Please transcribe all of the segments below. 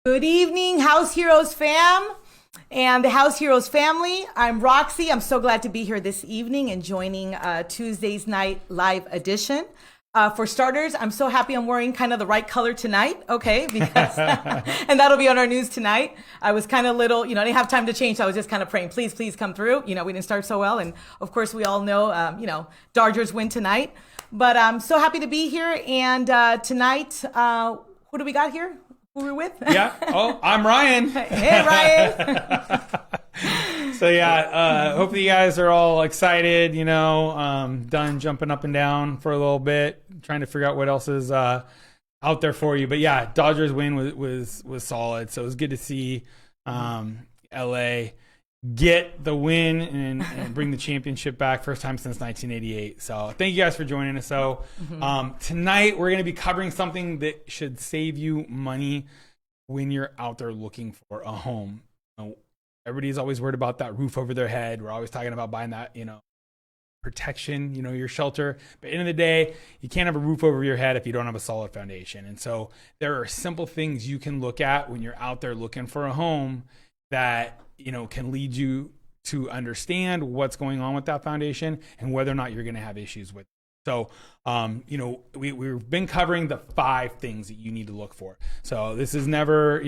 Good evening, House Heroes fam and the House Heroes family. I'm Roxy. I'm so glad to be here this evening and joining Tuesday's night live edition. For starters, I'm so happy I'm wearing kind of the right color tonight, okay? Because and that'll be on our news tonight. I was kind of little, I didn't have time to change, so I was just kind of praying, please, please come through. We didn't start so well, and of course we all know, Dodgers win tonight. But I'm so happy to be here, and tonight, who do we got here? Who we're with? Yeah. Oh, I'm Ryan. Hey, Ryan. So yeah, hopefully you guys are all excited. Done jumping up and down for a little bit, trying to figure out what else is out there for you. But yeah, Dodgers win was solid. So it was good to see LA get the win and bring the championship back, first time since 1988. So thank you guys for joining us. So tonight we're going to be covering something that should save you money when you're out there looking for a home. Everybody's always worried about that roof over their head. We're always talking about buying that, protection, your shelter. But at the end of the day, you can't have a roof over your head if you don't have a solid foundation. And so there are simple things you can look at when you're out there looking for a home that can lead you to understand what's going on with that foundation and whether or not you're going to have issues with it. So, we've been covering the 5 things that you need to look for. So this is never,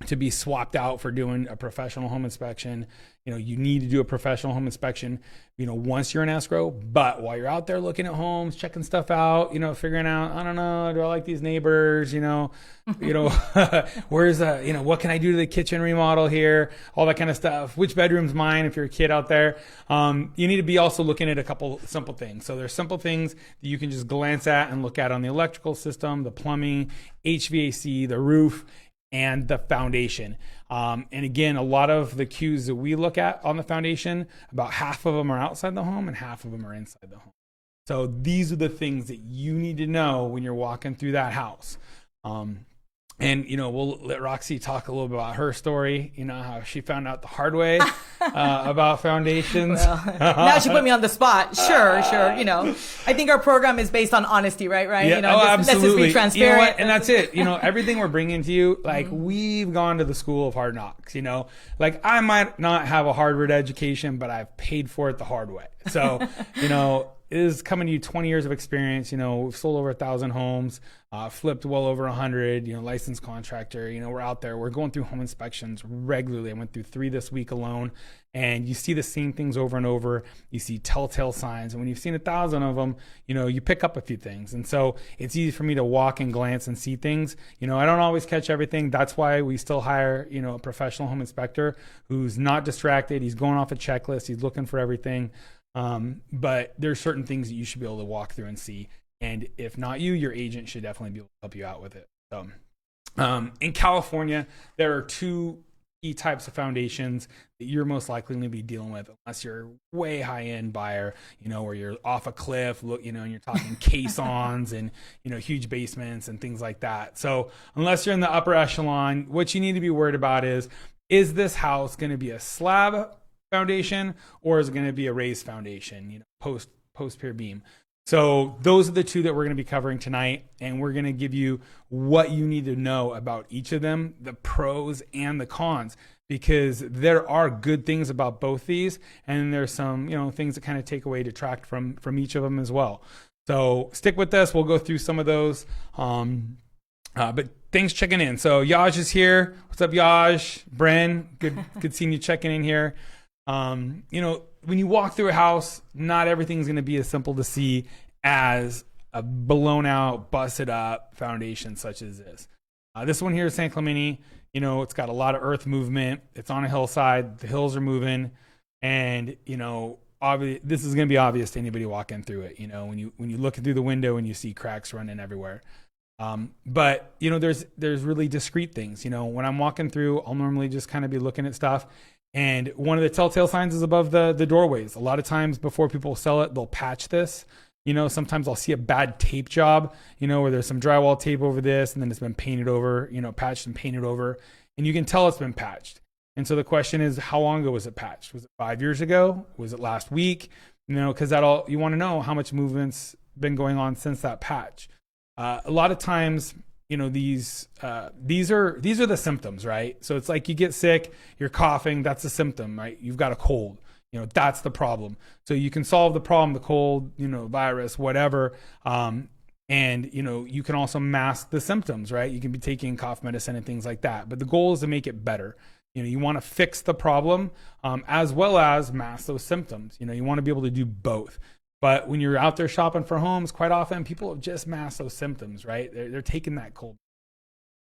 to be swapped out for doing a professional home inspection. You need to do a professional home inspection, once you're in escrow. But while you're out there looking at homes, checking stuff out, figuring out, I don't know, do I like these neighbors? Where's what can I do to the kitchen remodel here? All that kind of stuff. Which bedroom's mine? If you're a kid out there, you need to be also looking at a couple simple things. So there's simple things that you can just glance at and look at on the electrical system, the plumbing, HVAC, the roof, and the foundation. And again, a lot of the cues that we look at on the foundation, about half of them are outside the home and half of them are inside the home. So these are the things that you need to know when you're walking through that house. And, we'll let Roxy talk a little bit about her story, how she found out the hard way about foundations. Well, now she put me on the spot. Sure. I think our program is based on honesty, right? Yeah, Let's just be transparent. And that's it. Everything we're bringing to you, we've gone to the school of hard knocks, I might not have a Harvard education, but I've paid for it the hard way. So, it is coming to you 20 years of experience. We've sold over 1,000 homes, flipped well over 100, licensed contractor. We're out there. We're going through home inspections regularly. I went through 3 this week alone, and you see the same things over and over. You see telltale signs. And when you've seen 1,000 of them, you pick up a few things. And so it's easy for me to walk and glance and see things. I don't always catch everything. That's why we still hire, a professional home inspector who's not distracted. He's going off a checklist. He's looking for everything. But there's certain things that you should be able to walk through and see. And if not you, your agent should definitely be able to help you out with it. So, in California, there are 2 key types of foundations that you're most likely going to be dealing with, unless you're a way high-end buyer, where you're off a cliff, and you're talking caissons and, huge basements and things like that. So unless you're in the upper echelon, what you need to be worried about is this house going to be a slab foundation, or is it going to be a raised foundation, post pier beam? So those are the 2 that we're going to be covering tonight, and we're going to give you what you need to know about each of them, the pros and the cons, because there are good things about both these, and there's some things that kind of take away, detract from each of them as well. So stick with us. We'll go through some of those. But thanks for checking in. So Yaj is here. What's up, Yaj? Bren, good seeing you checking in here. When you walk through a house, not everything's going to be as simple to see as a blown out, busted up foundation such as this. This one here is San Clemente. It's got a lot of earth movement. It's on a hillside. The hills are moving. And, this is going to be obvious to anybody walking through it. When you look through the window and you see cracks running everywhere. But there's really discrete things. When I'm walking through, I'll normally just kind of be looking at stuff. And one of the telltale signs is above the doorways. A lot of times before people sell it, they'll patch this. Sometimes I'll see a bad tape job, where there's some drywall tape over this and then it's been painted over, patched and painted over. And you can tell it's been patched. And so the question is, how long ago was it patched? Was it 5 years ago? Was it last week? Because you want to know how much movement's been going on since that patch. A lot of times these are the symptoms, right? So it's like you get sick, you're coughing, that's a symptom, right? You've got a cold, that's the problem. So you can solve the problem, the cold, virus, whatever. And you can also mask the symptoms, right? You can be taking cough medicine and things like that. But the goal is to make it better. You want to fix the problem as well as mask those symptoms. You want to be able to do both. But when you're out there shopping for homes, quite often people have just masked those symptoms, right? They're taking that cold.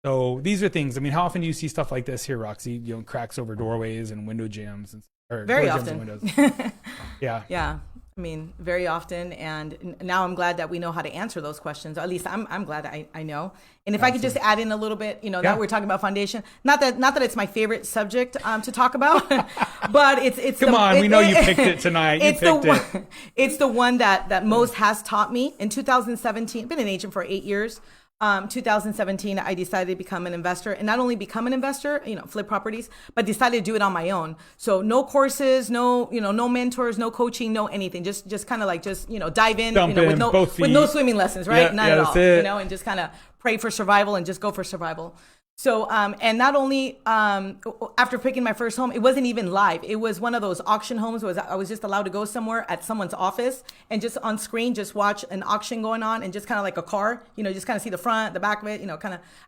So these are things. I mean, how often do you see stuff like this here, Roxy? Cracks over doorways and window jams, or very door often. Jams and windows. Yeah. Yeah. I mean, very often. And now I'm glad that we know how to answer those questions. Or at least I'm glad that I know. And if I could just add in a little bit, that we're talking about foundation. Not that it's my favorite subject to talk about, but it's. Come on, we know you picked it tonight. It's the one that most has taught me. In 2017, I've been an agent for 8 years. 2017, I decided to become an investor, and not only become an investor, flip properties, but decided to do it on my own. So no courses, no mentors, no coaching, no anything. Just kind of like dive in, with no swimming lessons, right? Not at all, and just kind of pray for survival and just go for survival. So, and not only, after picking my first home, it wasn't even live. It was one of those auction homes where I was just allowed to go somewhere at someone's office and just on screen, just watch an auction going on and just kind of like a car, just kind of see the front, the back of it,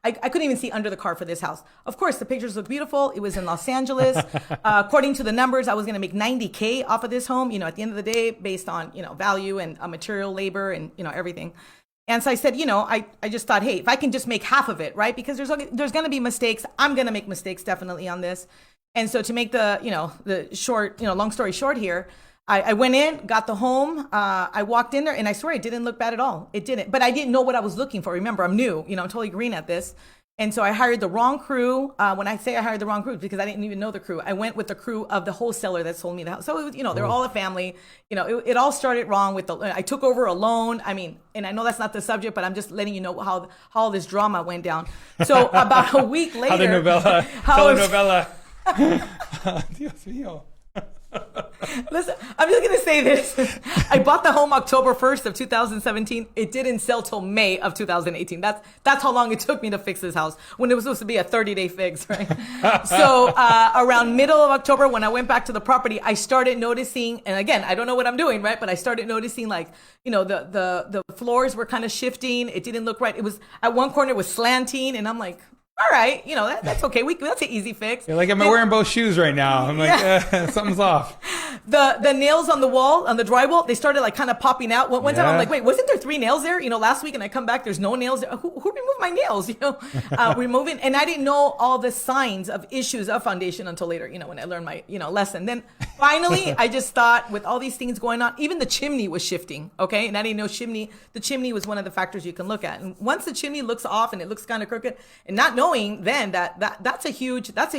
I couldn't even see under the car for this house. Of course, the pictures look beautiful. It was in Los Angeles. According to the numbers, I was going to make $90K off of this home, at the end of the day, based on, value and material, labor and, everything. And so I said, I just thought, hey, if I can just make half of it, right? Because there's going to be mistakes. I'm going to make mistakes definitely on this. And so to make the short, long story short here, I went in, got the home. I walked in there and I swear it didn't look bad at all. It didn't, but I didn't know what I was looking for. Remember, I'm new, I'm totally green at this. And so I hired the wrong crew. When I say I hired the wrong crew, because I didn't even know the crew. I went with the crew of the wholesaler that sold me the house. So, it was, they're all a family. It all started wrong with I took over a loan. I mean, and I know that's not the subject, but I'm just letting you know how all this drama went down. So about a week later. Telenovela. Dios mío. Listen, I'm just going to say this. I bought the home October 1st of 2017. It didn't sell till May of 2018. That's how long it took me to fix this house when it was supposed to be a 30-day fix, right? So around middle of October, when I went back to the property, I started noticing, and again, I don't know what I'm doing, right? But I started noticing the floors were kind of shifting. It didn't look right. It was at one corner it was slanting, and I'm like, all right, that's okay. That's an easy fix. You're like, am I wearing both shoes right now? I'm like, something's off. The nails on the wall, on the drywall, they started like kind of popping out. One time I'm like, wait, wasn't there 3 nails there? Last week, and I come back, there's no nails there. Who removed my nails? Removing, and I didn't know all the signs of issues of foundation until later. When I learned my lesson. Then finally, I just thought with all these things going on, even the chimney was shifting. Okay, and I didn't know the chimney was one of the factors you can look at. And once the chimney looks off and it looks kind of crooked, and not knowing then that's a huge what do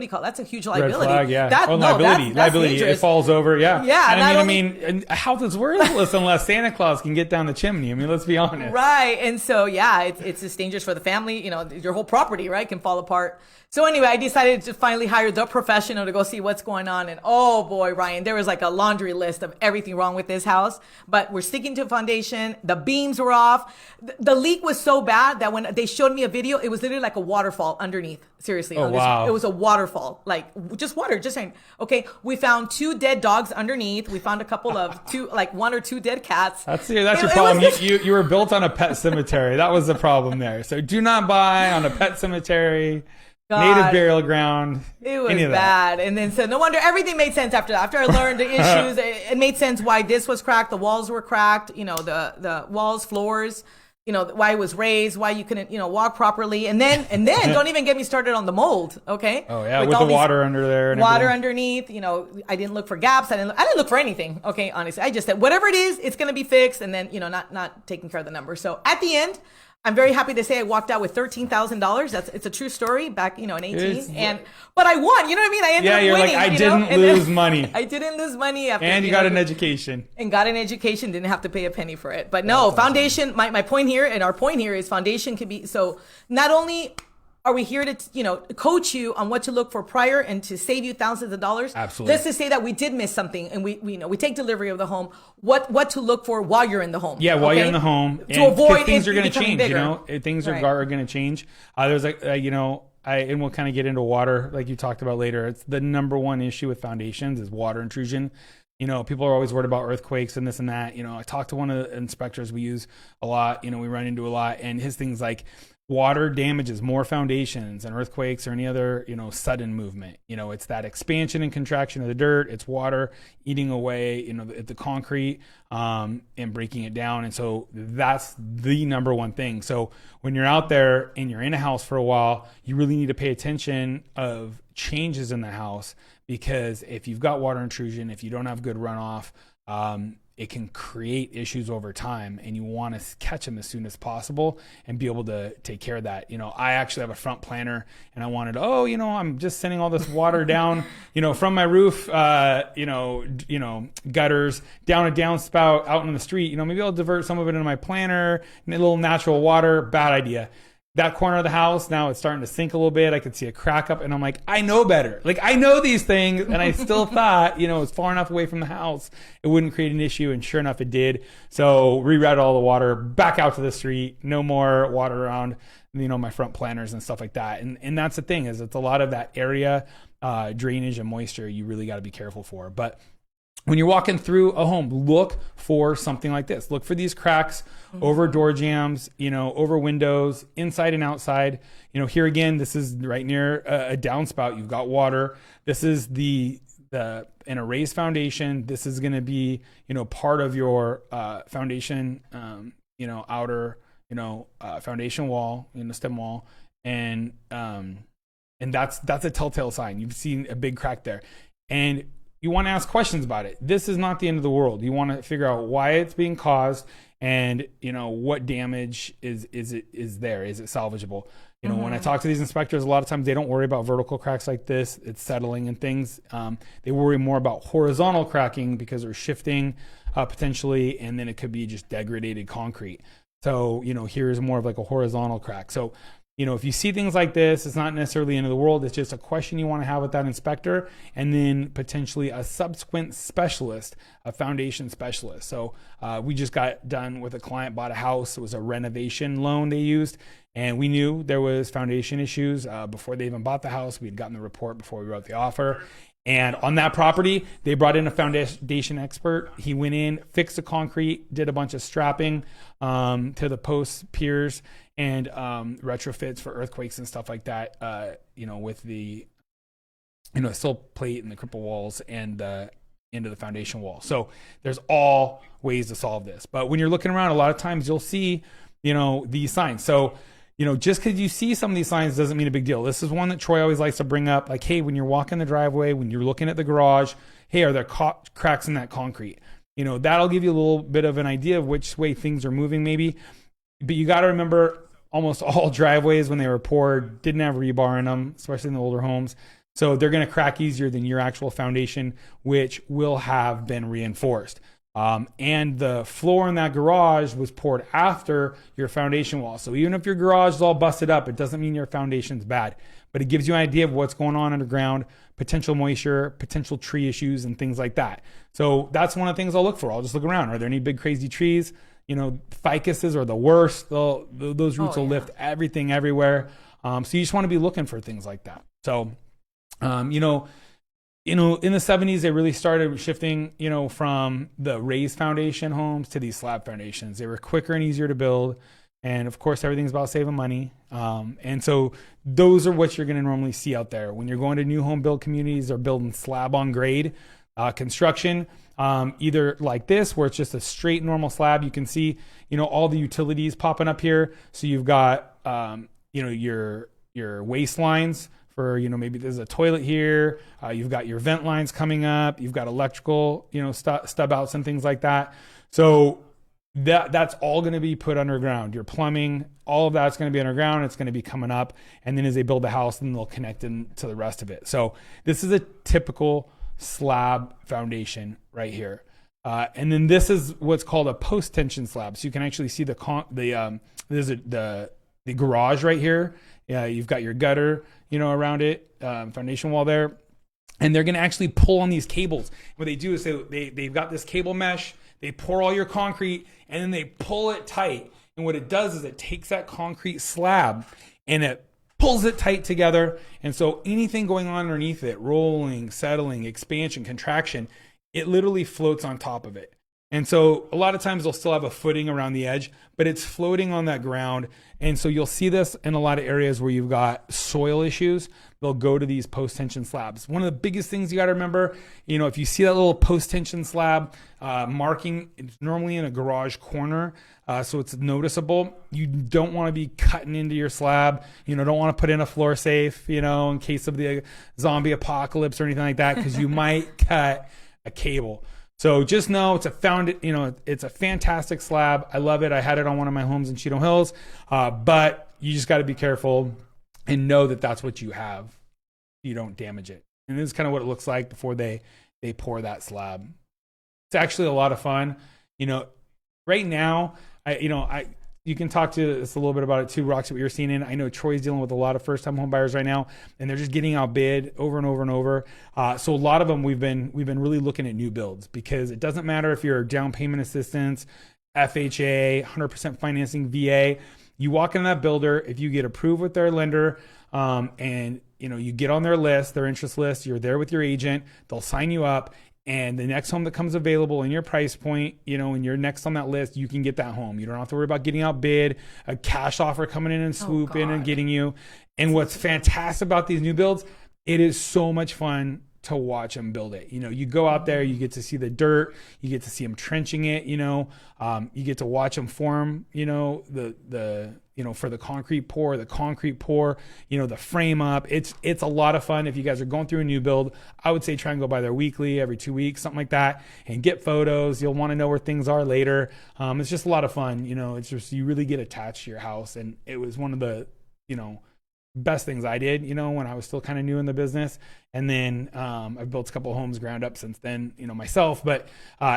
you call it? That's a huge liability. Red flag, yeah. That's liability. It falls over, yeah. Yeah. And I mean, a house is worthless unless Santa Claus can get down the chimney. I mean, let's be honest. Right. And so, yeah, it's just dangerous for the family. Your whole property, right, can fall apart. So anyway, I decided to finally hire the professional to go see what's going on. And oh boy, Ryan, there was like a laundry list of everything wrong with this house. But we're sticking to foundation. The beams were off. The leak was so bad that when they showed me a video, it was literally like a waterfall underneath. Seriously. Oh, wow. It was a waterfall, like just water, just saying. Okay, we found 2 dead dogs underneath. We found a couple of 1 or 2 dead cats. That's your problem. You were built on a pet cemetery. That was the problem there. So do not buy on a pet cemetery. God. Native burial ground. It was bad. And then so no wonder everything made sense after that. After I learned the issues, it made sense why this was cracked. The walls were cracked, the walls, floors, why it was raised, why you couldn't, walk properly. And then don't even get me started on the mold. Okay. Oh yeah. With the water under there. And water everything. Underneath, I didn't look for gaps. I didn't look for anything. Okay. Honestly, I just said, whatever it is, it's going to be fixed. And then, not taking care of the number. So at the end, I'm very happy to say I walked out with $13,000. It's a true story back, in 18. But I won. You know what I mean? I ended up winning. Like, I didn't lose money. I didn't lose money after. And you got an education. And got an education. Didn't have to pay a penny for it. But no, foundation. My point here and our point here is foundation can be so not only are we here to, coach you on what to look for prior and to save you thousands of dollars? Absolutely. Let's just say that we did miss something and we take delivery of the home. What to look for while you're in the home? Yeah, while you're in the home, to avoid things are going to change. Bigger. Things are going to change. There's and we'll kind of get into water, like you talked about later. It's the number one issue with foundations is water intrusion. People are always worried about earthquakes and this and that. I talked to one of the inspectors we use a lot, we run into a lot, and his thing's like, water damages more foundations and earthquakes or any other, sudden movement. It's that expansion and contraction of the dirt. It's water eating away, the concrete and breaking it down. And so that's the number one thing. So when you're out there and you're in a house for a while, you really need to pay attention of changes in the house, because if you've got water intrusion, if you don't have good runoff, it can create issues over time, and you want to catch them as soon as possible and be able to take care of that. I actually have a front planter, and I wanted, I'm just sending all this water down, from my roof, gutters down a downspout out in the street. Maybe I'll divert some of it into my planter, and a little natural water. Bad idea. That corner of the house, now it's starting to sink a little bit. I could see a crack up, and I'm like, I know better. Like, I know these things, and I still thought, it's far enough away from the house, it wouldn't create an issue, and sure enough, it did. So reroute all the water back out to the street. No more water around, my front planters and stuff like that. And that's the thing, is it's a lot of that area drainage and moisture you really got to be careful for. But when you're walking through a home, look for something like this. Look for these cracks over door jambs, over windows, inside and outside. Here again, this is right near a downspout. You've got water. This is in a raised foundation. This is going to be, part of your foundation, outer, foundation wall, stem wall, and that's a telltale sign. You've seen a big crack there, and you want to ask questions about it. This is not the end of the world. You want to figure out why it's being caused, and what damage is there. Is it salvageable? When I talk to these inspectors, a lot of times they don't worry about vertical cracks like this. It's settling and things. They worry more about horizontal cracking because they're shifting potentially, and then it could be just degraded concrete. So here's more of like a horizontal crack. So if you see things like this, it's not necessarily the end of the world. It's just a question you want to have with that inspector, and then potentially a subsequent specialist, a foundation specialist. So we just got done with a client, bought a house. It was a renovation loan they used, and we knew there was foundation issues before they even bought the house. We had gotten the report before we wrote the offer. And on that property, they brought in a foundation expert. He went in, fixed the concrete, did a bunch of strapping to the posts, piers, and retrofits for earthquakes and stuff like that, with the, sill plate and the cripple walls and the end of the foundation wall. So there's all ways to solve this. But when you're looking around, a lot of times you'll see, these signs. So, just because you see some of these signs doesn't mean a big deal. This is one that Troy always likes to bring up. Like, hey, when you're walking the driveway, when you're looking at the garage, hey, are there cracks in that concrete? That'll give you a little bit of an idea of which way things are moving maybe. But you got to remember, almost all driveways when they were poured didn't have rebar in them, especially in the older homes. So they're going to crack easier than your actual foundation, which will have been reinforced. And the floor in that garage was poured after your foundation wall. So even if your garage is all busted up, it doesn't mean your foundation's bad, but it gives you an idea of what's going on underground, potential moisture, potential tree issues, and things like that. So that's one of the things I'll look for. I'll just look around. Are there any big crazy trees? Ficuses are the worst. Those roots will lift everything everywhere. So you just want to be looking for things like that. So, in the 70s, they really started shifting, from the raised foundation homes to these slab foundations. They were quicker and easier to build. And of course, everything's about saving money. And so those are what you're going to normally see out there. When you're going to new home build communities, they're building slab on grade construction. Either like this, where it's just a straight normal slab. You can see, all the utilities popping up here. So you've got, your waste lines for, maybe there's a toilet here. You've got your vent lines coming up. You've got electrical, stub outs and things like that. So that's all going to be put underground. Your plumbing, all of that's going to be underground. It's going to be coming up. And then as they build the house, then they'll connect into the rest of it. So this is a typical slab foundation right here. And then this is what's called a post-tension slab. So you can actually see the garage right here Yeah, you've got your gutter, around it, foundation wall there. And they're going to actually pull on these cables. What they do is they've got this cable mesh, they pour all your concrete, and then they pull it tight. And what it does is it takes that concrete slab and it pulls it tight together. And so anything going on underneath it, rolling, settling, expansion, contraction, it literally floats on top of it. And so a lot of times they'll still have a footing around the edge, but it's floating on that ground. And so you'll see this in a lot of areas where you've got soil issues. They'll go to these post-tension slabs. One of the biggest things you got to remember, if you see that little post-tension slab marking, it's normally in a garage corner, so it's noticeable. You don't want to be cutting into your slab. Don't want to put in a floor safe, in case of the zombie apocalypse or anything like that, because you might cut a cable. So just know it's a fantastic slab. I love it. I had it on one of my homes in Cheatham Hills, but you just got to be careful and know that that's what you have. You don't damage it. And this is kind of what it looks like before they pour that slab. It's actually a lot of fun. Right now, you can talk to us a little bit about it too, Roxy, what you're seeing in. I know Troy's dealing with a lot of first-time home buyers right now, and they're just getting outbid over and over and over. So a lot of them, we've been really looking at new builds, because it doesn't matter if you're down payment assistance, FHA, 100% financing, VA. You walk in that builder, if you get approved with their lender, and you get on their list, their interest list, you're there with your agent, they'll sign you up. And the next home that comes available in your price point, and you're next on that list, you can get that home. You don't have to worry about getting outbid, a cash offer coming in and swoop in and getting you. And what's fantastic about these new builds, it is so much fun to watch them build it. You go out there, you get to see the dirt, you get to see them trenching it, you get to watch them form, for the concrete pour, the frame up. It's a lot of fun. If you guys are going through a new build, I would say try and go by there weekly, every 2 weeks, something like that, and get photos. You'll want to know where things are later. It's just a lot of fun. It's just, you really get attached to your house. And it was one of the, best things I did, when I was still kind of new in the business. And then I've built a couple of homes ground up since then, myself. But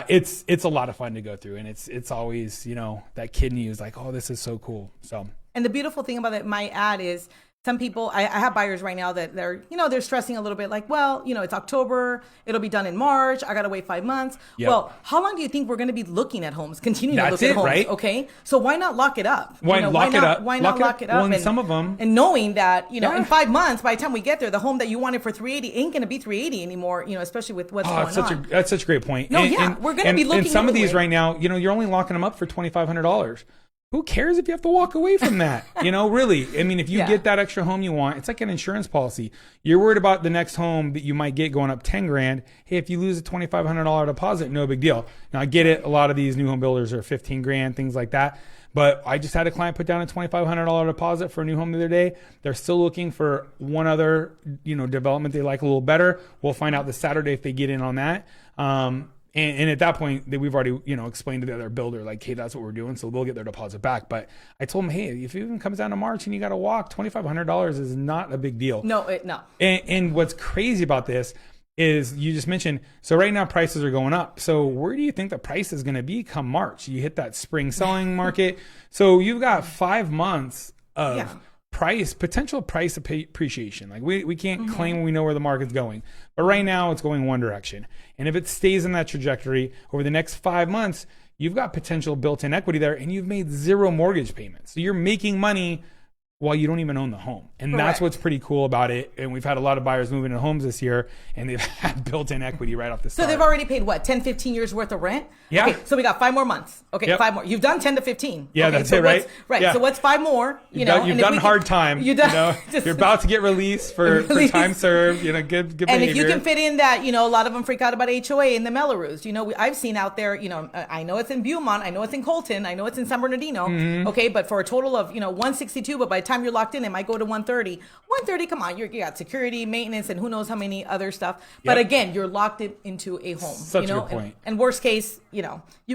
it's a lot of fun to go through, and it's always, that kid in you is like, oh, this is so cool. So. And the beautiful thing about it, my ad, is some people, I have buyers right now that they're stressing a little bit, like, well, it's October, it'll be done in March, I got to wait 5 months. Yep. Well, how long do you think we're going to be looking at homes, continuing to look at homes? Right? Okay. So why not lock it up? Why not lock it up? Well, and some of them. And knowing that, in 5 months, by the time we get there, the home that you wanted for 380 ain't going to be 380 anymore, especially with what's going on. That's such a great point. No, we're going to be looking and some of these right now, you're only locking them up for $2,500. Who cares if you have to walk away from that? Really. I mean, if you get that extra home you want, it's like an insurance policy. You're worried about the next home that you might get going up 10 grand. Hey, if you lose a $2,500 deposit, no big deal. Now, I get it. A lot of these new home builders are 15 grand, things like that. But I just had a client put down a $2,500 deposit for a new home the other day. They're still looking for one other, development they like a little better. We'll find out this Saturday if they get in on that. And at that point, we've already, explained to the other builder, like, hey, that's what we're doing. So they'll get their deposit back. But I told them, hey, if it even comes down to March and you got to walk, $2,500 is not a big deal. No. And what's crazy about this is you just mentioned, so right now prices are going up. So where do you think the price is going to be come March? You hit that spring selling market. So you've got 5 months of potential price appreciation. Like we can't claim we know where the market's going, but right now it's going one direction. And if it stays in that trajectory over the next 5 months, you've got potential built-in equity there, and you've made 0 mortgage payments. So you're making money while you don't even own the home. And that's what's pretty cool about it. And we've had a lot of buyers moving into homes this year, and they've had built-in equity right off the start. So they've already paid, 10, 15 years worth of rent? Yeah. Okay, so we got 5 more months. Okay, 5 more. You've done 10 to 15. Yeah, okay, that's it, right? Right, yeah. So what's 5 more? You've done hard time. You're about to get released for time served, good behavior. And if you can fit in that, a lot of them freak out about HOA and the Melrose. I've seen out there, I know it's in Beaumont, I know it's in Colton, I know it's in San Bernardino, okay, but for a total of, 162, but by the time you're locked in, it might go to 130. 130, come on, you got security, maintenance, and who knows how many other stuff. But again, you're locked into a home. Such a good point. And worst case, you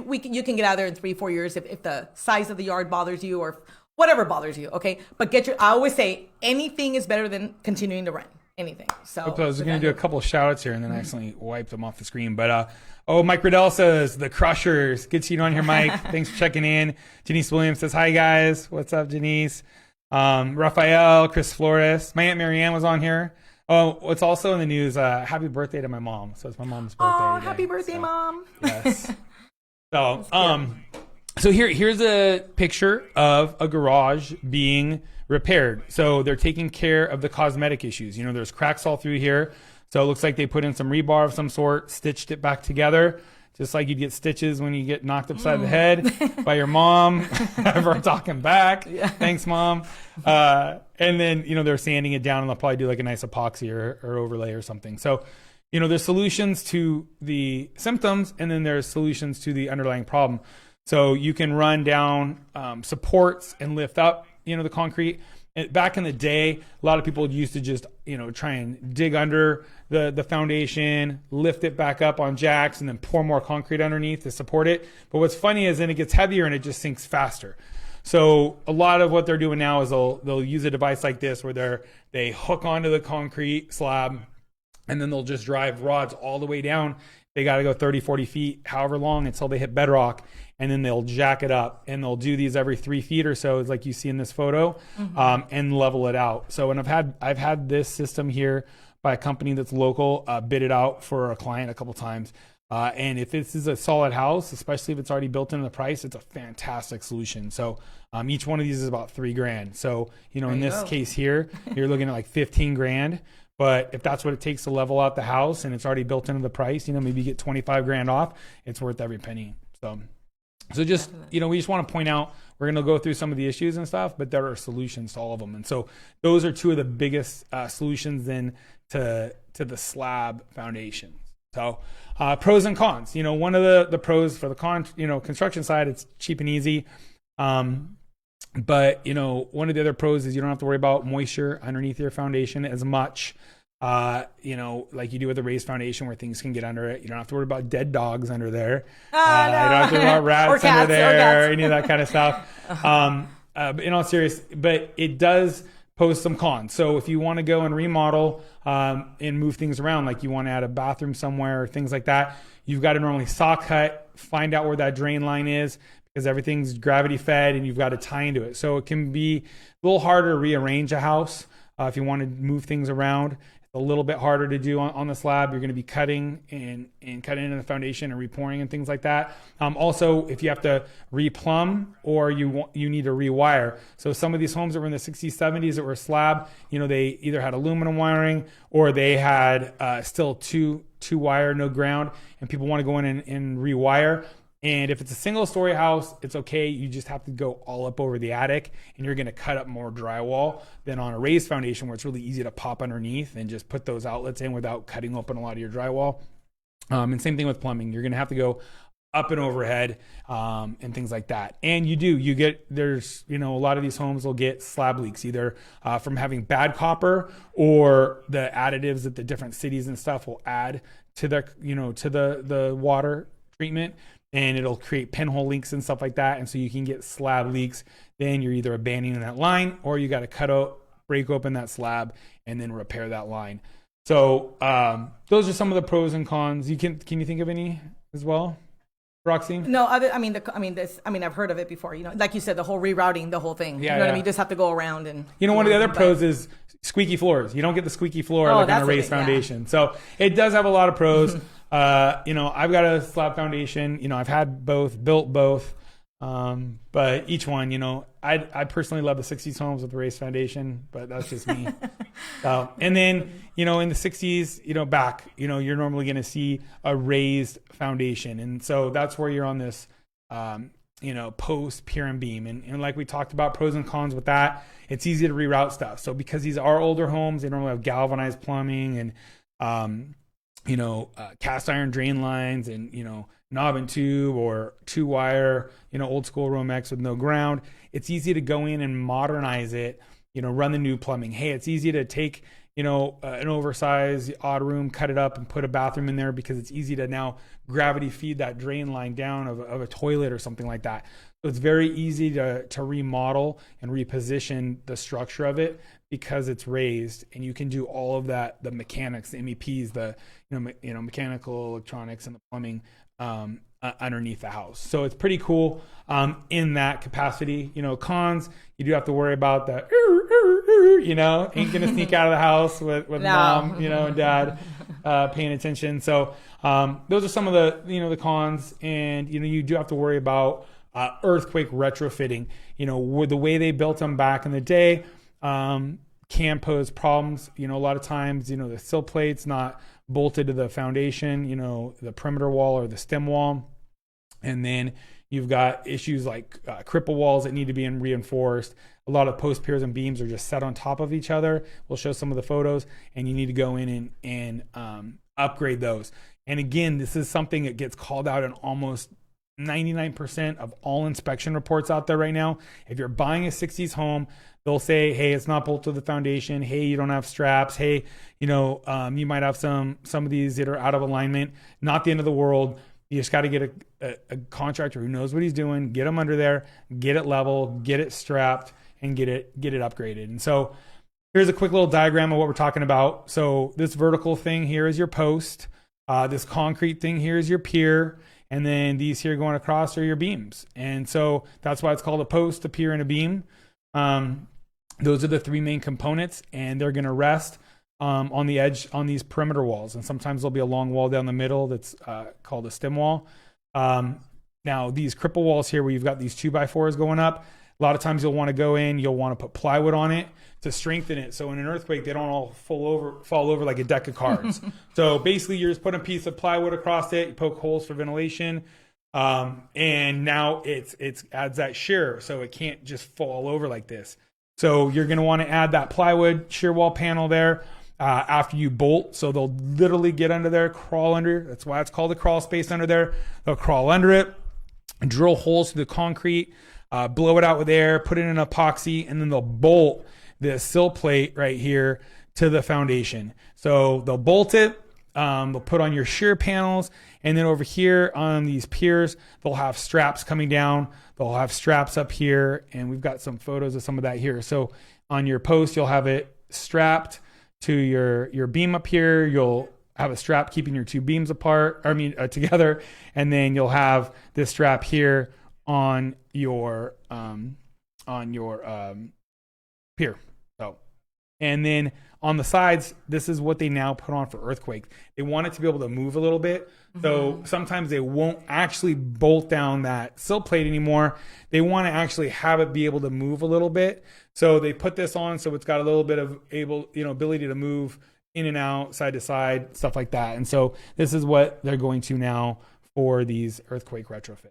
can get out of there in 3-4 years if the size of the yard bothers you or whatever bothers you, okay? But I always say anything is better than continuing to rent. Anything. So I was going to do a couple of shout outs here and then I accidentally wiped them off the screen. But Mike Riddell says the Crushers. Good seeing you on here, Mike. Thanks for checking in. Janice Williams says, hi guys. What's up, Janice? Rafael, Chris Flores. My Aunt Marianne was on here. Oh, what's also in the news, happy birthday to my mom. So it's my mom's birthday Oh, today. happy birthday, Mom. Yes. So here's a picture of a garage being repaired. So they're taking care of the cosmetic issues. You know, there's cracks all through here. So it looks like they put in some rebar of some sort, stitched it back together, just like you'd get stitches when you get knocked upside the head by your mom. Ever talking back. Yeah. Thanks, Mom. And then, you know, they're sanding it down, and they'll probably do like a nice epoxy or overlay or something. So, you know, there's solutions to the symptoms, and then there's solutions to the underlying problem. So you can run down supports and lift up, you know, the concrete. Back in the day, a lot of people used to just, you know, try and dig under the foundation, lift it back up on jacks, and then pour more concrete underneath to support it. But what's funny is then it gets heavier and it just sinks faster. So a lot of what they're doing now is they'll use a device like this where they hook onto the concrete slab, and then they'll just drive rods all the way down. They got to go 30, 40 feet, however long, until they hit bedrock. And then they'll jack it up, and they'll do these every 3 feet or so, like you see in this photo, and level it out. So, and I've had this system here by a company that's local, bid it out for a client a couple times. And if this is a solid house, especially if it's already built into the price, it's a fantastic solution. So, each one of these is about $3,000. So, you know, in this case here, you're looking at like 15 grand. But if that's what it takes to level out the house and it's already built into the price, you know, maybe you get 25 grand off, it's worth every penny. So just, you know, we just want to point out, we're going to go through some of the issues and stuff, but there are solutions to all of them. And so those are two of the biggest solutions then to the slab foundation. So pros and cons, you know, one of the pros for the construction side, it's cheap and easy. But, you know, one of the other pros is you don't have to worry about moisture underneath your foundation as much. You know, like you do with a raised foundation where things can get under it. You don't have to worry about dead dogs under there. No. You don't have to worry about rats under there, any of that kind of stuff. But in all seriousness, but it does pose some cons. So if you want to go and remodel and move things around, like you want to add a bathroom somewhere or things like that, you've got to normally saw cut, find out where that drain line is, because everything's gravity fed and you've got to tie into it. So it can be a little harder to rearrange a house if you want to move things around. A little bit harder to do on the slab. You're going to be cutting and cutting into the foundation and repouring and things like that. Also, if you have to replumb or you need to rewire. So some of these homes that were in the 60s, 70s that were slab, you know, they either had aluminum wiring or they had still two wire, no ground, and people want to go in and rewire. And if it's a single story house, it's okay. You just have to go all up over the attic, and you're going to cut up more drywall than on a raised foundation where it's really easy to pop underneath and just put those outlets in without cutting open a lot of your drywall. And same thing with plumbing. You're going to have to go up and overhead and things like that. And there's, you know, a lot of these homes will get slab leaks, either from having bad copper or the additives that the different cities and stuff will add to the water treatment. And it'll create pinhole leaks and stuff like that. And so you can get slab leaks. Then you're either abandoning that line or you got to cut out, break open that slab, and then repair that line. So those are some of the pros and cons. Can you think of any as well, Roxy? No, I've heard of it before. You know, like you said, the whole rerouting, the whole thing. Yeah, you know what I mean? You just have to go around and. You know, one of the other pros is squeaky floors. You don't get the squeaky floor like on a raised foundation. So it does have a lot of pros. You know, I've got a slab foundation. You know, I've had both, built both. But each one, you know, I personally love the 60s homes with the raised foundation, but that's just me. And then, you know, in the 60s, you know, back, you know, you're normally going to see a raised foundation. And so that's where you're on this, you know, post pier and beam. And like we talked about, pros and cons with that, it's easy to reroute stuff. So because these are older homes, they normally have galvanized plumbing and, you know, cast iron drain lines and, you know, knob and tube or 2-wire, you know, old school Romex with no ground. It's easy to go in and modernize it, you know, run the new plumbing. Hey, it's easy to take, you know, an oversized odd room, cut it up and put a bathroom in there because it's easy to now gravity feed that drain line down of a toilet or something like that. So it's very easy to remodel and reposition the structure of it because it's raised, and you can do all of that, the mechanics, the MEPs, the, you know, mechanical, electronics, and the plumbing, underneath the house. So it's pretty cool in that capacity. Cons, you do have to worry about the, ain't going to sneak out of the house with No. mom, and dad paying attention. So those are some of the cons. And, you do have to worry about earthquake retrofitting. With the way they built them back in the day, can pose problems. A lot of times, the sill plate's not bolted to the foundation, the perimeter wall or the stem wall. And then you've got issues like cripple walls that need to be reinforced. A lot of post piers and beams are just set on top of each other. We'll show some of the photos, and you need to go in and upgrade those. And again, this is something that gets called out in almost 99% of all inspection reports out there right now. If you're buying a 60s home, they'll say, hey, it's not bolted to the foundation. Hey, you don't have straps. Hey, you might have some of these that are out of alignment. Not the end of the world. You just got to get a contractor who knows what he's doing, get them under there, get it level, get it strapped, and get it upgraded. And so here's a quick little diagram of what we're talking about. So this vertical thing here is your post. This concrete thing here is your pier. And then these here going across are your beams. And so that's why it's called a post, a pier, and a beam. Those are the three main components, and they're going to rest on the edge on these perimeter walls. And sometimes there'll be a long wall down the middle that's called a stem wall. Now, these cripple walls here where you've got these 2x4s going up, a lot of times you'll want to go in, you'll want to put plywood on it to strengthen it. So in an earthquake, they don't all fall over like a deck of cards. So basically, you're just putting a piece of plywood across it, you poke holes for ventilation, and now it adds that shear, so it can't just fall over like this. So you're going to want to add that plywood shear wall panel there after you bolt. So they'll literally get under there, crawl under. That's why it's called a crawl space under there. They'll crawl under it, drill holes through the concrete, blow it out with air, put it in epoxy, and then they'll bolt the sill plate right here to the foundation. So they'll bolt it, they'll put on your shear panels, and then over here on these piers, they'll have straps coming down. They'll have straps up here, and we've got some photos of some of that here. So on your post, you'll have it strapped to your beam up here. You'll have a strap keeping your two beams together, and then you'll have this strap here on your pier. So, and then on the sides, this is what they now put on for earthquake. They want it to be able to move a little bit. So sometimes they won't actually bolt down that sill plate anymore. They want to actually have it be able to move a little bit. So they put this on so it's got a little bit of ability to move in and out, side to side, stuff like that. And so this is what they're going to now for these earthquake retrofits.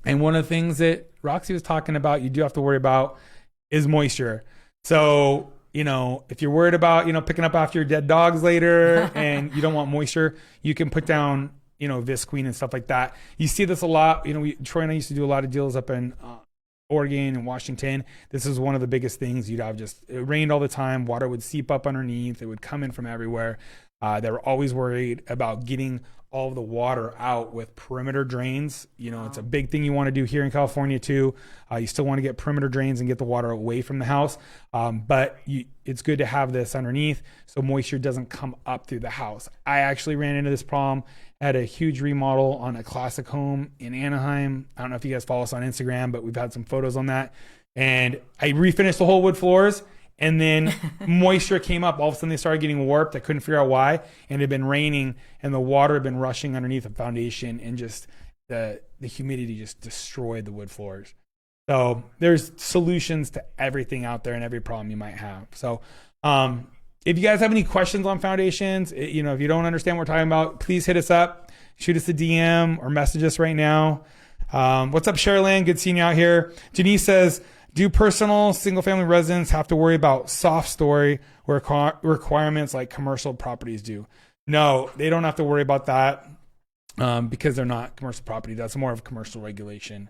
And one of the things that Roxy was talking about, you do have to worry about is moisture. So, if you're worried about, picking up after your dead dogs later and you don't want moisture, you can put down, Visqueen and stuff like that. You see this a lot. Troy and I used to do a lot of deals up in Oregon and Washington. This is one of the biggest things. You'd have it rained all the time. Water would seep up underneath. It would come in from everywhere. They were always worried about getting all of the water out with perimeter drains. It's a big thing you want to do here in California too. You still want to get perimeter drains and get the water away from the house. But it's good to have this underneath so moisture doesn't come up through the house. I actually ran into this problem at a huge remodel on a classic home in Anaheim. I don't know if you guys follow us on Instagram, but we've had some photos on that. And I refinished the whole wood floors. And then moisture came up. All of a sudden, they started getting warped. I couldn't figure out why. And it had been raining, and the water had been rushing underneath the foundation, and just the humidity just destroyed the wood floors. So there's solutions to everything out there and every problem you might have. So if you guys have any questions on foundations, if you don't understand what we're talking about, please hit us up, shoot us a DM, or message us right now. What's up, Sherilyn? Good seeing you out here. Janice says, do personal single-family residents have to worry about soft story requirements like commercial properties do? No, they don't have to worry about that because they're not commercial property. That's more of a commercial regulation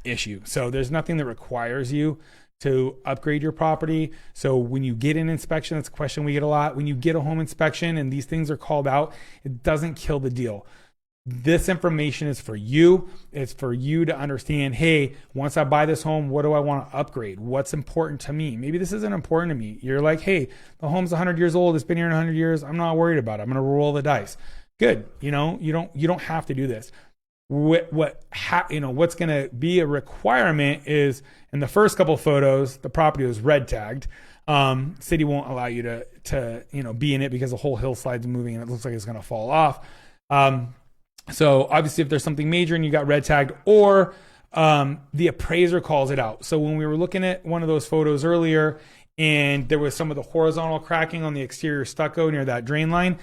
issue. So there's nothing that requires you to upgrade your property. So when you get an inspection, that's a question we get a lot. When you get a home inspection and these things are called out, it doesn't kill the deal. This information is for you. It's for you to understand, hey, once I buy this home, what do I want to upgrade? What's important to me? Maybe this isn't important to me. You're like, hey, the home's 100 years old. It's been here 100 years. I'm not worried about it. I'm going to roll the dice. good. You don't have to do this. What's going to be a requirement is in the first couple of photos, the property was red tagged. City won't allow you to be in it because the whole hillside's moving and it looks like it's going to fall off. So obviously if there's something major and you got red tagged, or the appraiser calls it out. So when we were looking at one of those photos earlier and there was some of the horizontal cracking on the exterior stucco near that drain line,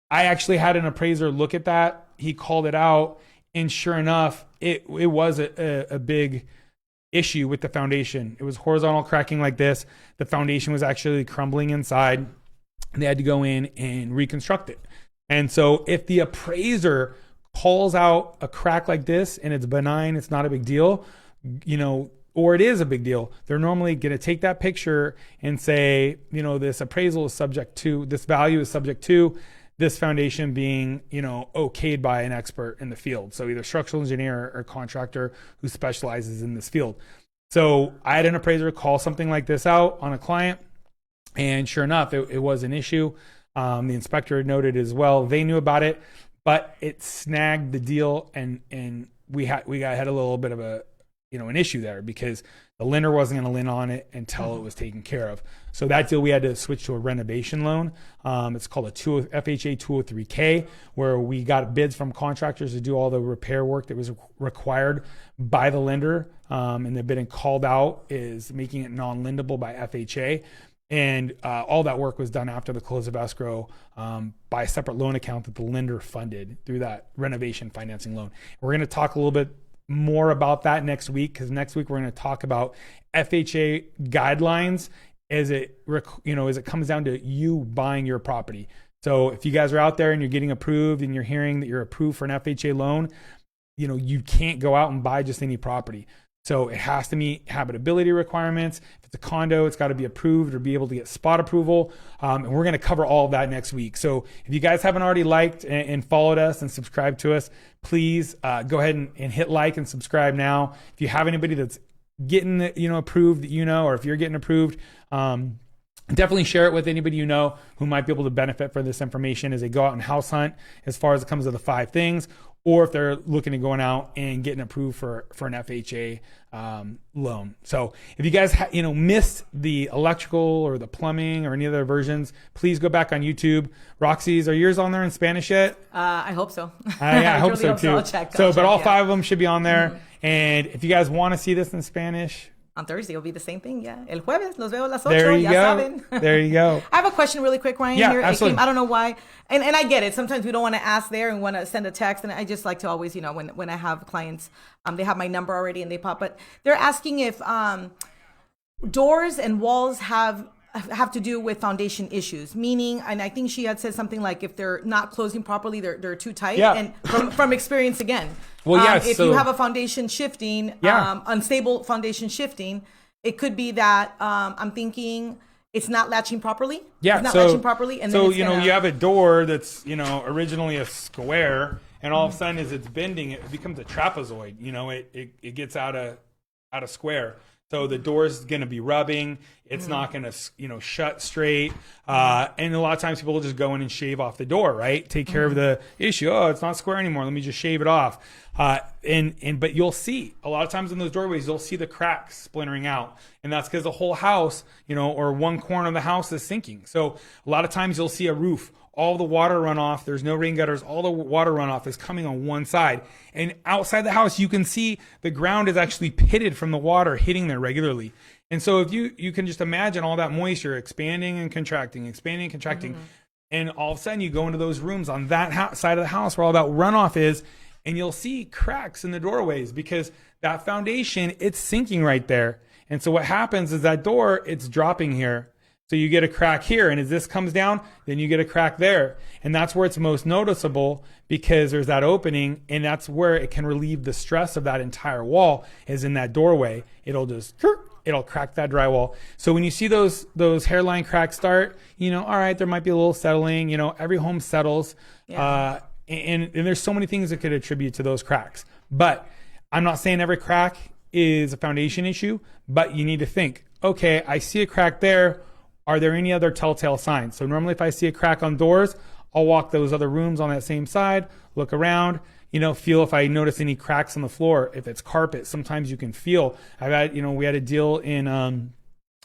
I actually had an appraiser look at that. He called it out, and sure enough, it was a big issue with the foundation. It was horizontal cracking like this. The foundation was actually crumbling inside. They had to go in and reconstruct it. And so if the appraiser calls out a crack like this and it's benign, it's not a big deal, or it is a big deal, they're normally going to take that picture and say, this appraisal is subject to, this value is subject to this foundation being, okayed by an expert in the field. So either structural engineer or contractor who specializes in this field. So I had an appraiser call something like this out on a client, and sure enough, it was an issue. The inspector had noted as well. They knew about it, but it snagged the deal, and we had a little bit of an issue there because the lender wasn't going to lend on it until it was taken care of. So that deal, we had to switch to a renovation loan. It's called a FHA 203K, where we got bids from contractors to do all the repair work that was required by the lender. And the bidding called out is making it non-lendable by FHA. And all that work was done after the close of escrow by a separate loan account that the lender funded through that renovation financing loan. We're going to talk a little bit more about that next week, because next week we're going to talk about FHA guidelines as it comes down to you buying your property. So if you guys are out there and you're getting approved and you're hearing that you're approved for an FHA loan, you can't go out and buy just any property. So it has to meet habitability requirements. If it's a condo, it's got to be approved or be able to get spot approval. And we're going to cover all of that next week. So if you guys haven't already liked and followed us and subscribed to us, please go ahead and hit like and subscribe now. If you have anybody that's getting approved, or if you're getting approved, definitely share it with anybody who might be able to benefit from this information as they go out and house hunt as far as it comes to the 5 things, or if they're looking at going out and getting approved for an FHA loan. So if you guys missed the electrical or the plumbing or any other versions, please go back on YouTube. Roxy's, are yours on there in Spanish yet? I hope so. Yeah, I hope so too. I'll check, but all 5 of them should be on there. And if you guys want to see this in Spanish, on Thursday, it'll be the same thing. Yeah. El jueves, los veo a las 8. There you ya go. saben. There you go. I have a question really quick, Ryan. Yeah, here. absolutely. I don't know why. And I get it. Sometimes we don't want to ask there and want to send a text. And I just like to always, when I have clients, they have my number already and they pop. But they're asking if doors and walls have to do with foundation issues, meaning, and I think she had said something like if they're not closing properly, they're too tight. Yeah. And from experience again, well, yes, if you have a foundation shifting, unstable foundation shifting, it could be that I'm thinking it's not latching properly. Yeah, it's not latching properly, and so then you have a door that's originally a square, and all of a sudden as it's bending, it becomes a trapezoid. It gets out of square. So the door's going to be rubbing. It's not going to, shut straight. And a lot of times people will just go in and shave off the door, right? Take care of the issue. Oh, it's not square anymore. Let me just shave it off. But you'll see a lot of times in those doorways, you'll see the cracks splintering out. And that's because the whole house, or one corner of the house is sinking. So a lot of times you'll see a roof. All the water runoff, there's no rain gutters, all the water runoff is coming on one side. And outside the house, you can see the ground is actually pitted from the water hitting there regularly. And so if you can just imagine all that moisture expanding and contracting, and all of a sudden you go into those rooms on that side of the house where all that runoff is, and you'll see cracks in the doorways because that foundation, it's sinking right there. And so what happens is that door, it's dropping here. So you get a crack here, and as this comes down, then you get a crack there. And that's where it's most noticeable because there's that opening, and that's where it can relieve the stress of that entire wall is in that doorway. It'll crack that drywall. So when you see those hairline cracks start, all right, there might be a little settling. Every home settles. Yeah. And there's so many things that could attribute to those cracks. But I'm not saying every crack is a foundation issue, but you need to think, okay, I see a crack there. Are there any other telltale signs? So normally if I see a crack on doors, I'll walk those other rooms on that same side, look around, feel if I notice any cracks on the floor. If it's carpet, sometimes you can feel. We had a deal in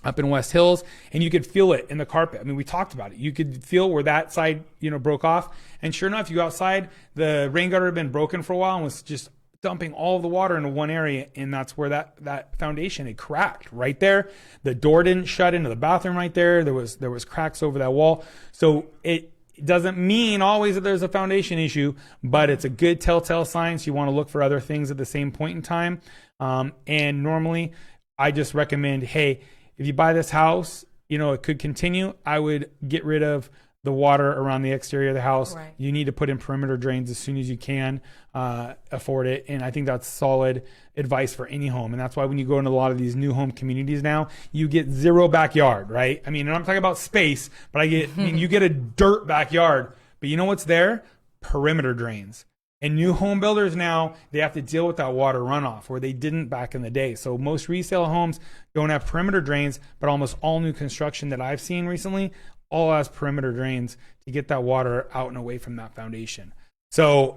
up in West Hills, and you could feel it in the carpet. I mean, we talked about it. You could feel where that side, broke off. And sure enough, you go outside, the rain gutter had been broken for a while and was just dumping all of the water into one area, and that's where that foundation had cracked right there. The door didn't shut into the bathroom right there. There was cracks over that wall. So it doesn't mean always that there's a foundation issue, but it's a good telltale sign. So you want to look for other things at the same point in time. And normally, I just recommend, hey, if you buy this house, it could continue. I would get rid of the water around the exterior of the house. Right. You need to put in perimeter drains as soon as you can afford it. And I think that's solid advice for any home. And that's why when you go into a lot of these new home communities now, you get zero backyard, right? I mean, and I'm talking about space, but you get a dirt backyard. But you know what's there? Perimeter drains. And new home builders now, they have to deal with that water runoff where they didn't back in the day. So most resale homes don't have perimeter drains, but almost all new construction that I've seen recently all has perimeter drains to get that water out and away from that foundation. So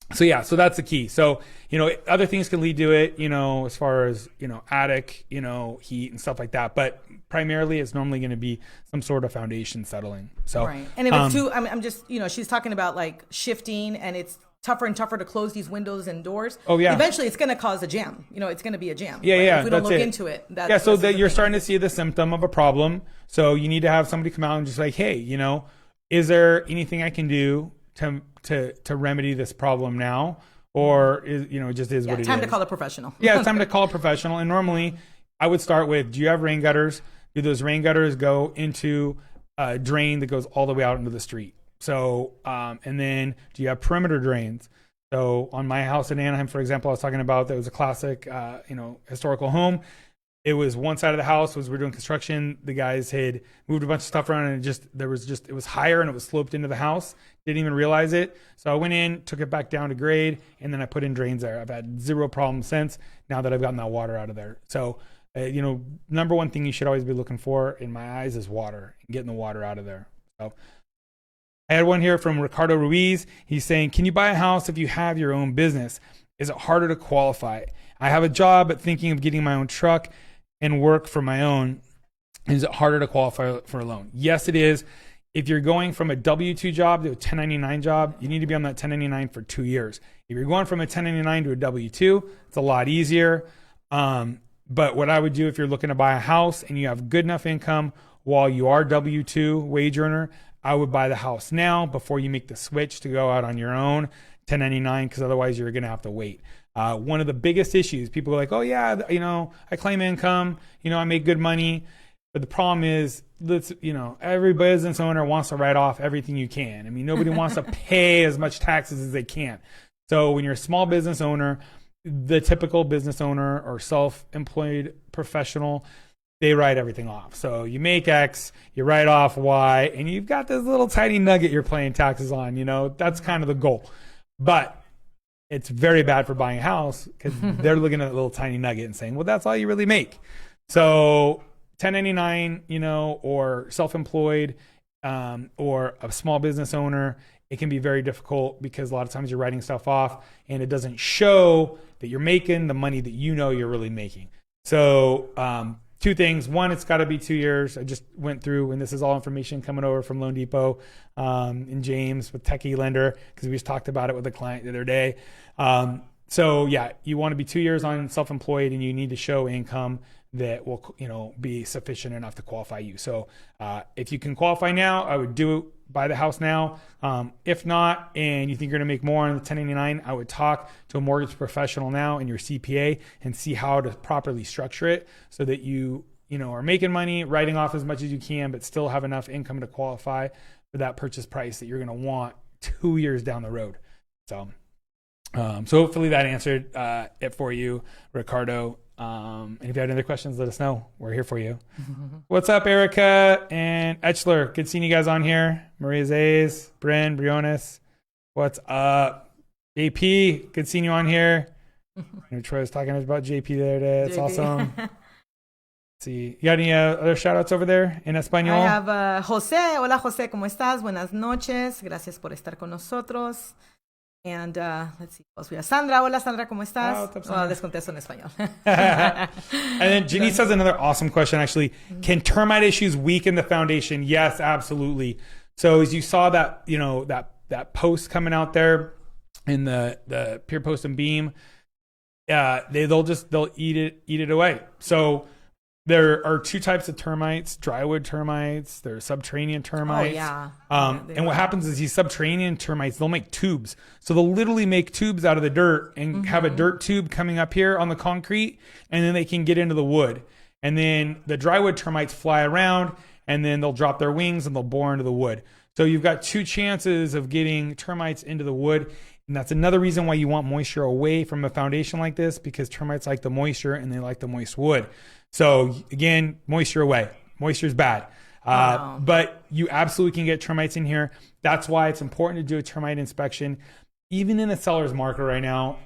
that's the key. So, other things can lead to it, as far as, attic, heat and stuff like that. But primarily it's normally going to be some sort of foundation settling. So, right. And if it's too, I'm just, she's talking about like shifting, and it's tougher and tougher to close these windows and doors. Oh yeah. Eventually it's going to cause a jam. It's going to be a jam. Yeah. Yeah. If we don't look into it. So that you're starting to see the symptom of a problem. So you need to have somebody come out and just like, hey, is there anything I can do to remedy this problem now? Or is, it just is what it is. Time to call a professional. Yeah, it's time to call a professional. And normally I would start with, do you have rain gutters? Do those rain gutters go into a drain that goes all the way out into the street? So, and then do you have perimeter drains? So on my house in Anaheim, for example, I was talking about, that was a classic, historical home. It was one side of the house we're doing construction. The guys had moved a bunch of stuff around, and it was higher and it was sloped into the house. Didn't even realize it. So I went in, took it back down to grade, and then I put in drains there. I've had zero problems since, now that I've gotten that water out of there. So, number one thing you should always be looking for in my eyes is water, and getting the water out of there. So I had one here from Ricardo Ruiz. He's saying, can you buy a house if you have your own business? Is it harder to qualify? I have a job, but thinking of getting my own truck and work for my own. Is it harder to qualify for a loan? Yes, it is. If you're going from a W-2 job to a 1099 job, you need to be on that 1099 for 2 years. If you're going from a 1099 to a W-2, it's a lot easier. But what I would do if you're looking to buy a house and you have good enough income while you are W-2 wage earner, I would buy the house now before you make the switch to go out on your own 1099, because otherwise you're going to have to wait. One of the biggest issues, people are like, oh yeah, I claim income, I make good money. But the problem is, every business owner wants to write off everything you can. I mean, nobody wants to pay as much taxes as they can. So when you're a small business owner, the typical business owner or self-employed professional, they write everything off. So you make X, you write off Y, and you've got this little tiny nugget you're paying taxes on. That's kind of the goal. But it's very bad for buying a house, because they're looking at a little tiny nugget and saying, well, that's all you really make. So 1099, or self-employed, or a small business owner, it can be very difficult, because a lot of times you're writing stuff off and it doesn't show that you're making the money that you're really making. So two things. One, it's got to be 2 years. I just went through, and this is all information coming over from Loan Depot and James with Techie Lender, because we just talked about it with a client the other day. So yeah, you want to be 2 years on self-employed, and you need to show income that will, be sufficient enough to qualify you. So if you can qualify now, I would buy the house now. If not, and you think you're going to make more on the 1099, I would talk to a mortgage professional now and your CPA and see how to properly structure it so that you are making money, writing off as much as you can, but still have enough income to qualify for that purchase price that you're going to want 2 years down the road. So hopefully that answered it for you, Ricardo. And if you have any other questions, let us know. We're here for you. What's up, Erica and Etchler? Good seeing you guys on here. Maria Zays, Bryn, Briones. What's up? JP, good seeing you on here. Troy was talking about JP the other day. It's awesome. see. You got any other shout outs over there in Espanol? I have Jose. Hola, Jose. ¿Cómo estás? Buenas noches. Gracias por estar con nosotros. And let's see. We have Sandra. Hola, Sandra. ¿Cómo estás? Oh, what's up, Sandra? Les contesto en español. And then Janice has another awesome question, actually. Can termite issues weaken the foundation? Yes, absolutely. So as you saw that, that post coming out there in the pier post and beam, they'll eat it away. So there are two types of termites: drywood termites. There's subterranean termites. Oh, yeah. And what happens is these subterranean termites, they'll make tubes. So they'll literally make tubes out of the dirt and have a dirt tube coming up here on the concrete, and then they can get into the wood. And then the drywood termites fly around, and then they'll drop their wings and they'll bore into the wood. So you've got two chances of getting termites into the wood. And that's another reason why you want moisture away from a foundation like this, because termites like the moisture and they like the moist wood. So again, moisture away. Moisture is bad. But you absolutely can get termites in here. That's why it's important to do a termite inspection. Even in the seller's market right now,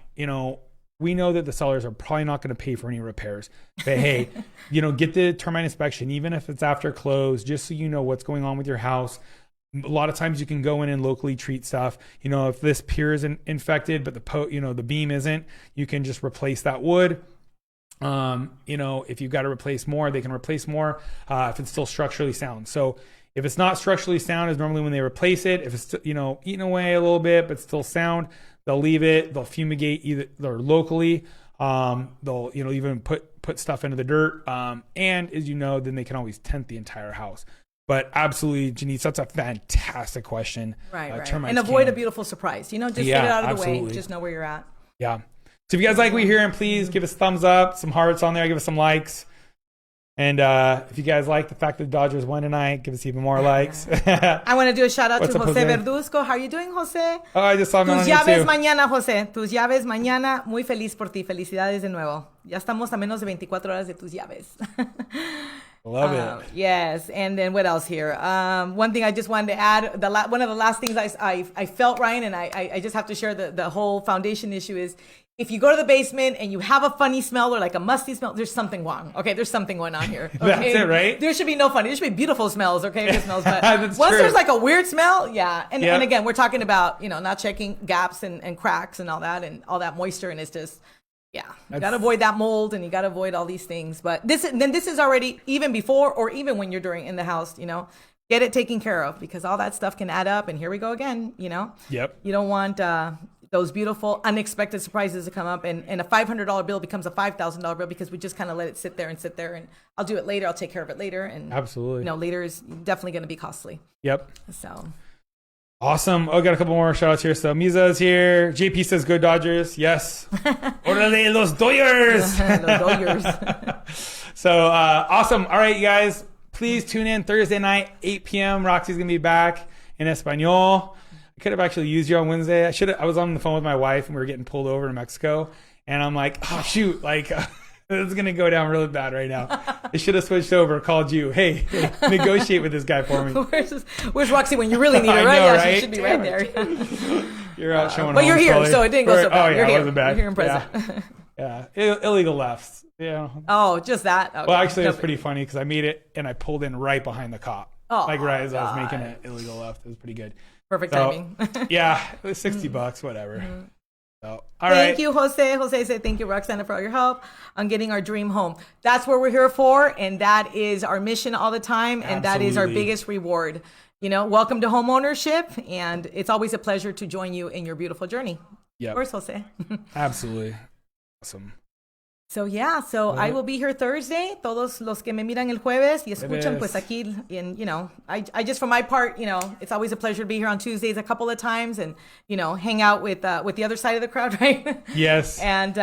we know that the sellers are probably not going to pay for any repairs. But hey, get the termite inspection, even if it's after close, just so you know what's going on with your house. A lot of times you can go in and locally treat stuff. If this pier is infected, but the beam isn't, you can just replace that wood. If you've got to replace more, they can replace more if it's still structurally sound. So if it's not structurally sound, is normally when they replace it. If it's eating away a little bit but still sound, they'll leave it. They'll fumigate either locally. They'll even put stuff into the dirt. And as then they can always tent the entire house. But absolutely, Janice, that's a fantastic question. Right. And avoid a beautiful surprise. Just get it out of the way. Just know where you're at. Yeah. So if you guys like what you're hearing, please give us a thumbs up, some hearts on there, give us some likes. And if you guys like the fact that the Dodgers won tonight, give us even more likes. I want to do a shout out to up, Jose Verduzco. How are you doing, Jose? Oh, I just saw him on Tus llaves YouTube. mañana, Jose. Tus llaves mañana. Muy feliz por ti. Felicidades de nuevo. Ya estamos a menos de 24 horas de tus llaves. Love it. Yes. And then what else here? One thing I just wanted to add, one of the last things I felt, Ryan, and I just have to share the whole foundation issue is, if you go to the basement and you have a funny smell or like a musty smell, there's something wrong. Okay, there's something going on here. Okay? That's it, right? There should be no funny. There should be beautiful smells. Okay, good smells. But That's once true. there's like a weird smell, yeah. And again, we're talking about not checking gaps and cracks and all that moisture, and it's just. Yeah, you got to avoid that mold, and you got to avoid all these things. But this is already, even before or even when you're in the house, get it taken care of, because all that stuff can add up. And here we go again, Yep. You don't want those beautiful unexpected surprises to come up, and a $500 bill becomes a $5,000 bill because we just kind of let it sit there, and I'll do it later. I'll take care of it later. And absolutely, later is definitely going to be costly. Yep. So. Awesome. Oh, got a couple more shout outs here. So Miza is here. JP says, go Dodgers. Yes. Orale los Dodgers. Los Dodgers. So awesome. All right, you guys, please tune in Thursday night, 8 p.m. Roxy's going to be back in Espanol. I could have actually used you on Wednesday. I was on the phone with my wife and we were getting pulled over in Mexico. And I'm like, oh, shoot. This is going to go down really bad right now. I should have switched over, called you. Hey, negotiate with this guy for me. Where's Roxy when you really need her, right? Know, Yeah, right? she should be right there. You're out showing but you're here, probably. so it didn't go so bad. Oh, yeah, you're it here. wasn't bad. You're here and present. Yeah. Illegal lefts. Yeah. Oh, just that? Okay. Well, actually, it was pretty funny because I made it and I pulled in right behind the cop. Oh, right as I was making an illegal left. It was pretty good. Perfect timing. Yeah, it was $60, whatever. Mm-hmm. So, thank you, Jose. Jose said, thank you, Roxana, for all your help on getting our dream home. That's what we're here for, and that is our mission all the time, and that is our biggest reward. Welcome to home ownership, and it's always a pleasure to join you in your beautiful journey. Yeah. Of course, Jose. Absolutely. Awesome. So I will be here Thursday. Todos los que me miran el jueves y escuchan pues aquí, and I just, for my part, it's always a pleasure to be here on Tuesdays a couple of times, and hang out with the other side of the crowd, right? Yes. And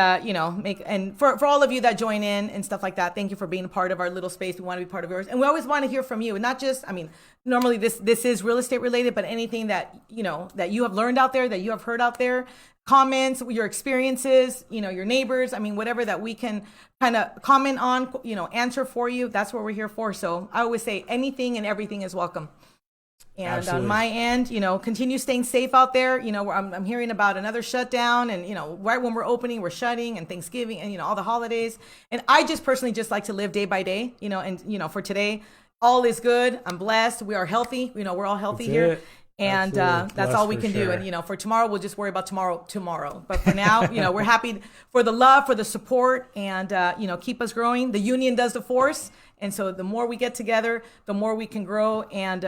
for all of you that join in and stuff like that, thank you for being a part of our little space. We want to be part of yours, and we always want to hear from you, and not just, normally this is real estate related, but anything that that you have learned out there, that you have heard out there. Comments, your experiences, your neighbors, whatever that we can kind of comment on, answer for you. That's what we're here for. So I always say anything and everything is welcome. And Absolutely. on my end, continue staying safe out there. I'm hearing about another shutdown, and right when we're opening, we're shutting, and Thanksgiving, and all the holidays. And I just personally just like to live day by day. And for today, all is good. I'm blessed. We are healthy. We're all healthy here. It. And that's all we can do. And for tomorrow, we'll just worry about tomorrow. But for now, we're happy for the love, for the support, and keep us growing. The union does the force, and so the more we get together, the more we can grow and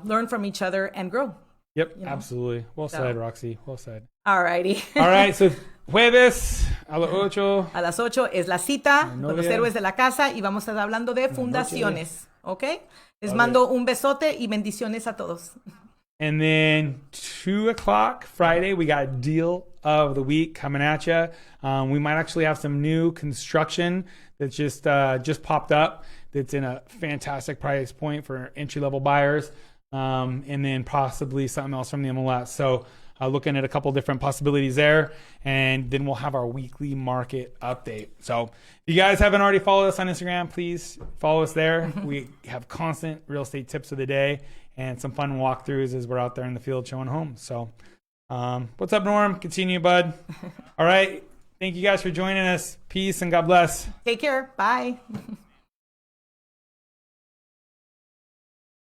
learn from each other and grow. Yep, absolutely. Well said, Roxy. Well said. All righty. All right, so jueves a las 8. A las 8 es la cita con los héroes de la casa y vamos a estar hablando de fundaciones. ¿Ok? Les mando un besote y bendiciones a todos. And then 2 o'clock Friday, we got deal of the week coming at you. We might actually have some new construction that just popped up. That's in a fantastic price point for entry-level buyers, and then possibly something else from the MLS. So looking at a couple different possibilities there, and then we'll have our weekly market update. So if you guys haven't already followed us on Instagram, please follow us there. We have constant real estate tips of the day and some fun walkthroughs as we're out there in the field showing homes. So what's up, Norm? Continue, bud. All right. Thank you guys for joining us. Peace and God bless. Take care. Bye.